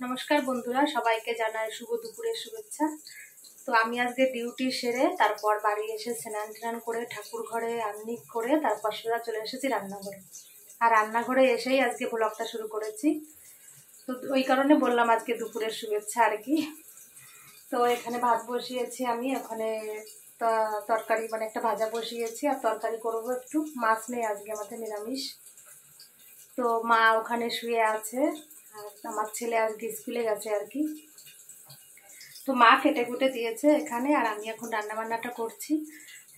নমস্কার বন্ধুরা, সবাইকে জানাই শুভ দুপুরের শুভেচ্ছা। তো আমি আজকে ডিউটি সেরে তারপর বাড়ি এসে স্নান টান করে ঠাকুর ঘরে আহ্নিক করে তারপর সোজা চলে এসেছি রান্নাঘরে। আর রান্নাঘরে এসেই আজকে ব্লগটা শুরু করেছি। তো ওই কারণে বললাম আজকে দুপুরের শুভেচ্ছা আর কি। তো এখানে ভাত বসিয়েছি আমি, ওখানে তরকারি মানে একটা ভাজা বসিয়েছি আর তরকারি করবো একটু। মাছ নেই আজকে, আমাদের নিরামিষ। তো মা ওখানে শুয়ে আছে আর আমার ছেলে আজকে স্কুলে গেছে আর কি। তো মা কেটে কুটে দিয়েছে এখানে, আর আমি এখন রান্না বান্নাটা করছি।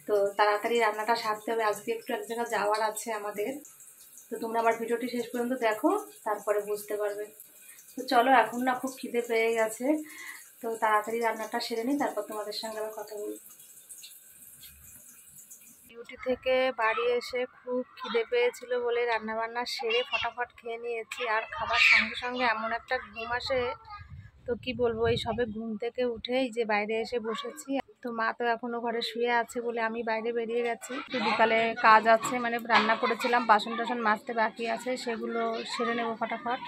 তো তাড়াতাড়ি রান্নাটা সারতে হবে, আজকে একটু এক জায়গায় যাওয়ার আছে আমাদের। তো তোমরা আমার ভিডিওটি শেষ পর্যন্ত দেখো, তারপরে বুঝতে পারবে। তো চলো, এখন না খুব খিদে পেয়ে গেছে, তো তাড়াতাড়ি রান্নাটা সেরে নিই, তারপর তোমাদের সঙ্গে আবার কথা বলবো। ডিউটি থেকে বাড়ি এসে খুব খিদে পেয়েছিল বলে রান্নাবান্না সেরে ফটাফট খেয়ে নিয়েছি। আর খাবার সঙ্গে সঙ্গে এমন একটা ঘুম আসে, তো কি বলবো, এই সবে ঘুম থেকে উঠেই যে বাইরে এসে বসেছি। তো মা তো এখনো ঘরে শুয়ে আছে বলে আমি বাইরে বেরিয়ে গেছি। তো বিকালে কাজ আছে, মানে রান্না করেছিলাম, বাসন টাসন মাজতে বাকি আছে, সেগুলো সেরে নেবো ফটাফট।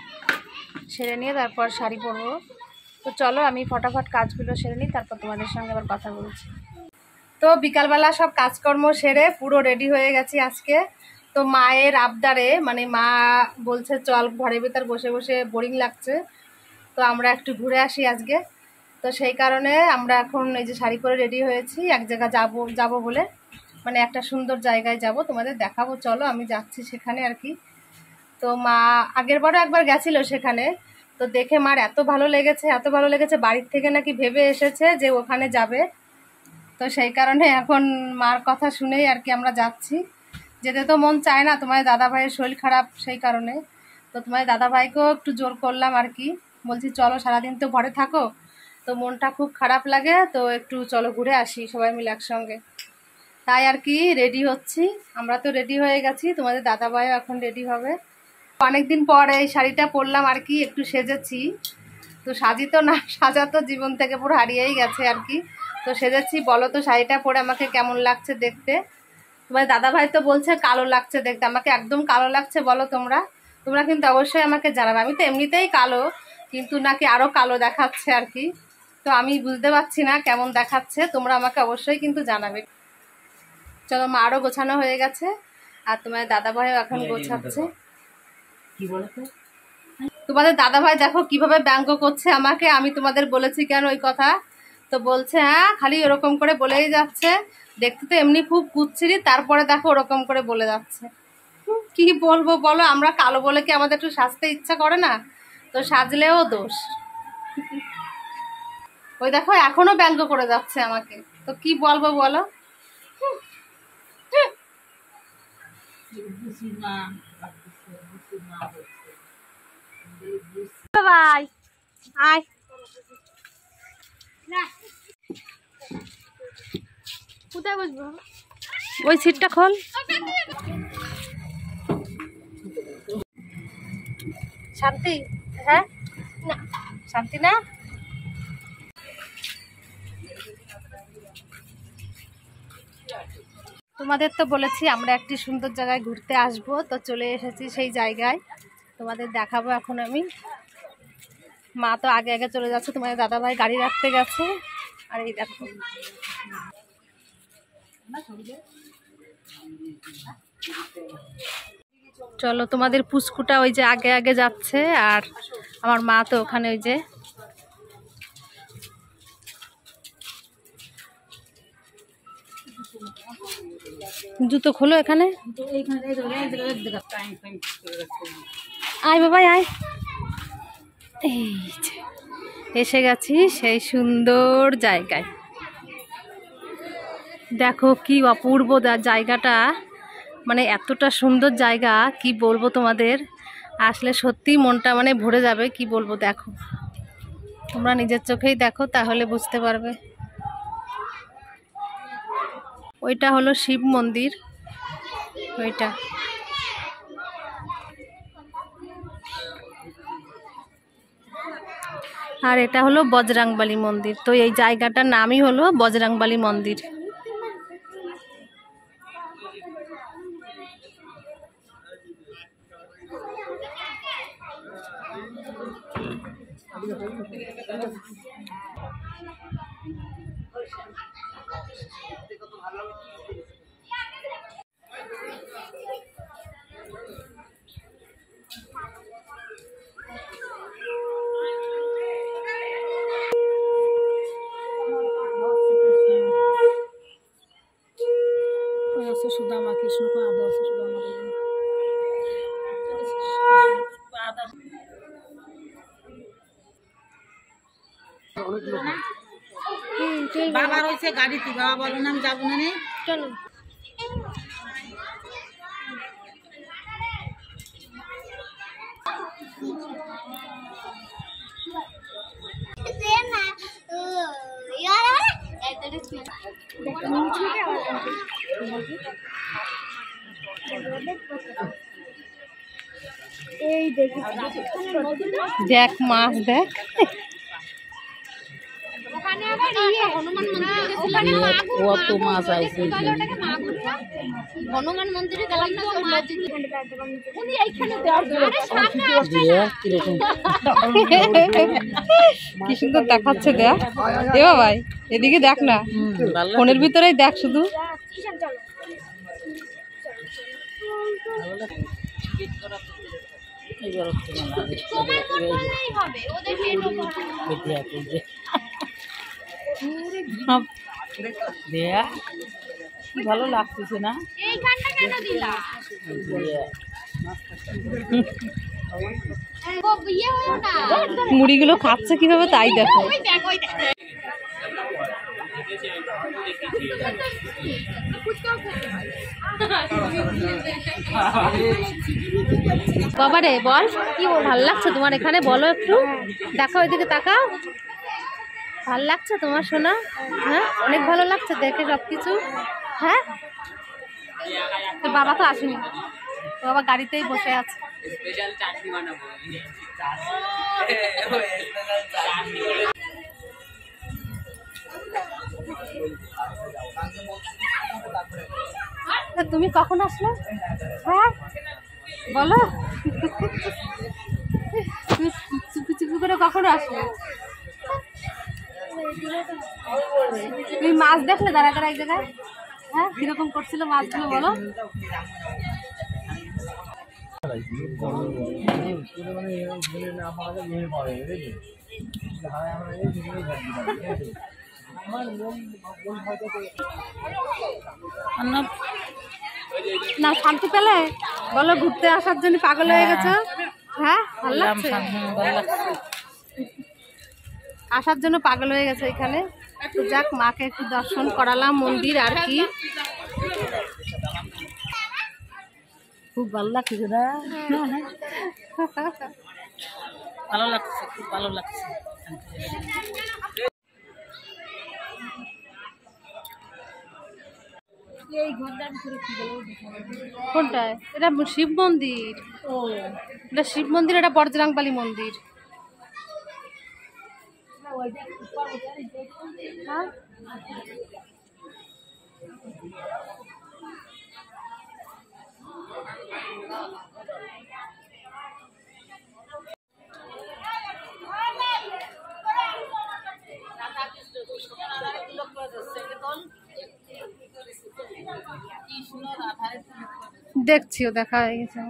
সেরে নিয়ে তারপর শাড়ি পরবো। তো চলো আমি ফটাফট কাজগুলো সেরে নিই, তারপর তোমাদের সঙ্গে আবার কথা বলছি। তো বিকালবেলা সব কাজকর্ম সেরে পুরো রেডি হয়ে গেছি আজকে। তো মায়ের আবদারে, মানে মা বলছে চল ঘরের ভিতর বসে বসে বোরিং লাগছে, তো আমরা একটু ঘুরে আসি আজকে। তো সেই কারণে আমরা এখন এই যে শাড়ি পরে রেডি হয়েছি, এক জায়গা যাব বলে, মানে একটা সুন্দর জায়গায় যাব, তোমাদের দেখাবো। চলো আমি যাচ্ছি সেখানে আর কি। তো মা আগের বারও একবার গেছিল সেখানে, তো দেখে মার এত ভালো লেগেছে, বাড়ির থেকে নাকি ভেবে এসেছে যে ওখানে যাবে। তো সেই কারণে এখন মার কথা শুনেই আর কি আমরা যাচ্ছি। যেতে তো মন চায় না, তোমার দাদা ভাইয়ের শরীর খারাপ, সেই কারণে। তো তোমার দাদা ভাইকেও একটু জোর করলাম আর কি, বলছি চলো, সারাদিন তো ঘরে থাকো, তো মনটা খুব খারাপ লাগে, তো একটু চলো ঘুরে আসি সবাই মিলে একসঙ্গে। তাই আর কি রেডি হচ্ছি। আমরা তো রেডি হয়ে গেছি, তোমাদের দাদা ভাইও এখন রেডি হবে। অনেকদিন পর এই শাড়িটা পরলাম আর কি, একটু সেজেছি। তো সাজি তো না, সাজা তো জীবন থেকে পুরো হারিয়েই গেছে আর কি। তো সেজেছি, বলো তো শাড়িটা পরে আমাকে কেমন লাগছে দেখতে। তোমার দাদা ভাই তো বলছে কালো লাগছে দেখতে, আমাকে একদম কালো লাগছে বলো তোমরা? তোমরা কিন্তু অবশ্যই আমাকে জানাবে। আমি তো এমনিতেই কালো, কিন্তু নাকি আরো কালো দেখাচ্ছে আর কি। তো আমি বুঝতে পারছি না কেমন দেখাচ্ছে, তোমরা আমাকে অবশ্যই কিন্তু জানাবে। চলো, মা আরো গোছানো হয়ে গেছে, আর তোমার দাদা ভাইও এখন গোছাচ্ছে। কি বলতো, তোমাদের দাদা ভাই দেখো কিভাবে ব্যঙ্গ করছে আমাকে, আমি তোমাদের বলেছি কেন ওই কথা। তো বলছে হ্যাঁ, খালি ওরকম করে বলেই যাচ্ছে, দেখতে তো এমনি খুব কুচ্ছিরি, তারপরে দেখো ওরকম করে বলে যাচ্ছে। কি বলবো বলো, আমরা কালো বলে কি আমাদের একটু সাজতে ইচ্ছা করে না? তো সাজলেও দোষ। ওই দেখো এখনো ব্যঙ্গ করে যাচ্ছে আমাকে, তো কি বলবো বলো। ভাই আয়, কোথায় বসবো? ওই সিটটা খোল। শান্তি? হ্যাঁ না, শান্তি না। তোমাদের তো বলেছি আমরা একটি সুন্দর জায়গায় ঘুরতে আসবো, তো চলে এসেছি সেই জায়গায়, তোমাদের দেখাবো এখন আমি। মা তো আগে আগে চলে যাচ্ছে, তোমাদের দাদা ভাই গাড়ি রাখতে গেছে। আর এই দেখো, চলো তোমাদের পুচকুটা ওই যে আগে আগে যাচ্ছে, আর আমার মা তো ওখানে ওই যে। জুতো খোলো এখানে, আয় বাবাই আয়। এই এসে গেছি সেই সুন্দর জায়গায়, দেখো কি অপূর্ব জায়গাটা, মানে এতটা সুন্দর জায়গা কি বলবো তোমাদের, আসলে সত্যি মনটা মানে ভরে যাবে, কি বলবো। দেখো তোমরা নিজের চোখেই দেখো, তাহলে বুঝতে পারবে। ওইটা হলো শিব মন্দির, ওইটা। আর এটা হলো বজরাংবালী মন্দির। তো এই জায়গাটার নামই হলো বজরাংবালী মন্দির। সুদামা কৃষ্ণ আদা আছে সুদামা বাবা রয়েছে গাড়িতে, বাবা বলো না আমি যাবো না। চলো দেখ মাছ দেখ, কত মাছ আছে। হনুমান মন্দিরে গেলাম না তো মাছ উনি এইখানে কি সুন্দর দেখাচ্ছে। দেখ এ ভাই এদিকে দেখ না, ফোনের ভিতরেই দেখ শুধু। ভালো লাগতেছে না? মুড়িগুলো খাচ্ছে কিভাবে তাই দেখো। বাবারে বল কি ভাল লাগছে তোমার এখানে, বলো একটু, দেখাও ওইদিকে তাকাও। ভাল লাগছে তোমার সোনা? হ্যাঁ অনেক ভালো লাগছে দেখে সবকিছু। হ্যাঁ তোর বাবা তো আসেনি, বাবা গাড়িতেই বসে আছে। তুমি কখন আসলে? হ্যাঁ বলো, তুমি চুপি চুপি করে কখন আসলে? তুমি মাছ দেখলে দাঁড়া দাঁড়া এক জায়গায়? হ্যাঁ কিরকম করছিল মাছগুলো বলো। না শান্তি পেলে বলো, ঘুরতে আসার জন্য পাগল হয়ে গেছো? হ্যাঁ ভালো লাগছে, আসার জন্য পাগল হয়ে গেছে এখানে। তো যাক মাকে একটু দর্শন করালাম মন্দির আর কি। খুব ভালো লাগছে না? ভালো লাগছে, খুব ভালো লাগছে। কোনটায়? এটা শিব মন্দির। ও এটা শিব মন্দির, এটা বজরংবলী মন্দির। হ্যাঁ দেখছিও, দেখা হয়ে গেছে।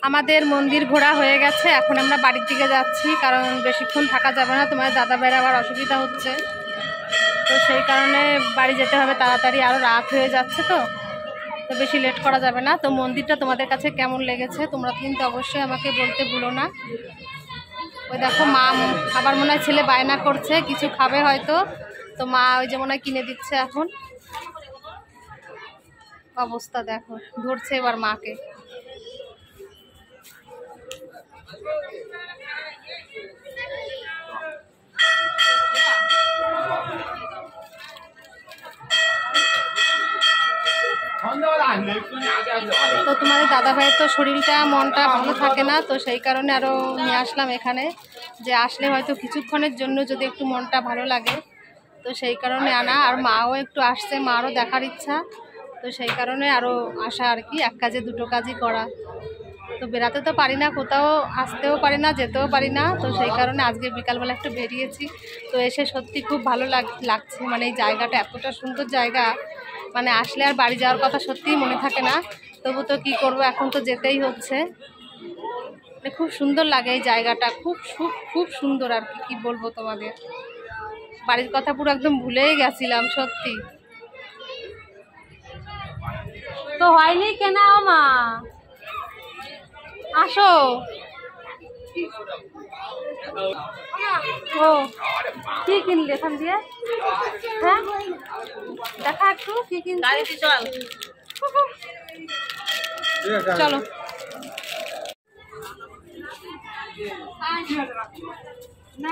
আমাদের মন্দির ঘোরা হয়ে গেছে, এখন আমরা বাড়ির দিকে যাচ্ছি, কারণ বেশিক্ষণ থাকা যাবে না, তোমার দাদা ভাইয়ের আবার অসুবিধা হচ্ছে, তো সেই কারণে বাড়ি যেতে হবে তাড়াতাড়ি, আরও রাত হয়ে যাচ্ছে, তো বেশি লেট করা যাবে না। তো মন্দিরটা তোমাদের কাছে কেমন লেগেছে তোমরা কিন্তু অবশ্যই আমাকে বলতে ভুলো না। ওই দেখো মা আবার মনে হয় ছেলে বায়না করছে কিছু খাবে হয়তো, তো মা ওই যে মনে হয় কিনে দিচ্ছে। এখন অবস্থা দেখো, ধরছে এবার মাকে। তো তোমাদের দাদাভাইয়ের তো শরীরটা মনটা ভালো থাকে না, তো সেই কারণে আরও নিয়ে আসলাম এখানে, যে আসলে হয়তো কিছুক্ষণের জন্য যদি একটু মনটা ভালো লাগে, তো সেই কারণে আনা। আর মাও একটু আসছে, মারও দেখার ইচ্ছা, তো সেই কারণে আরও আসা আর কি, এক কাজে দুটো কাজই করা। তো বেরাতে তো পারি না, কোথাও আসতেও পারি না, যেতেও পারি না, তো সেই কারণে আজকে বিকালবেলা একটু বেরিয়েছি। তো এসে সত্যি খুব ভালো লাগছে, মানে এই জায়গাটা এতটা সুন্দর জায়গা, মানে আসলে আর বাড়ি যাওয়ার কথা সত্যিই মনে থাকে না। তবু তো কী করবো, এখন তো যেতেই হচ্ছে। মানে খুব সুন্দর লাগে এই জায়গাটা, খুব সুন্দর আর কি, বলবো তোমাদের। বাড়ির কথা পুরো একদম ভুলেই গেছিলাম সত্যি। তো হয়নি কেনা ও মা, আসো। ও কি কিনলে এখান দিয়ে? হ্যাঁ দেখা একটু কি কিনলে, গাড়িতে চল। চলো। না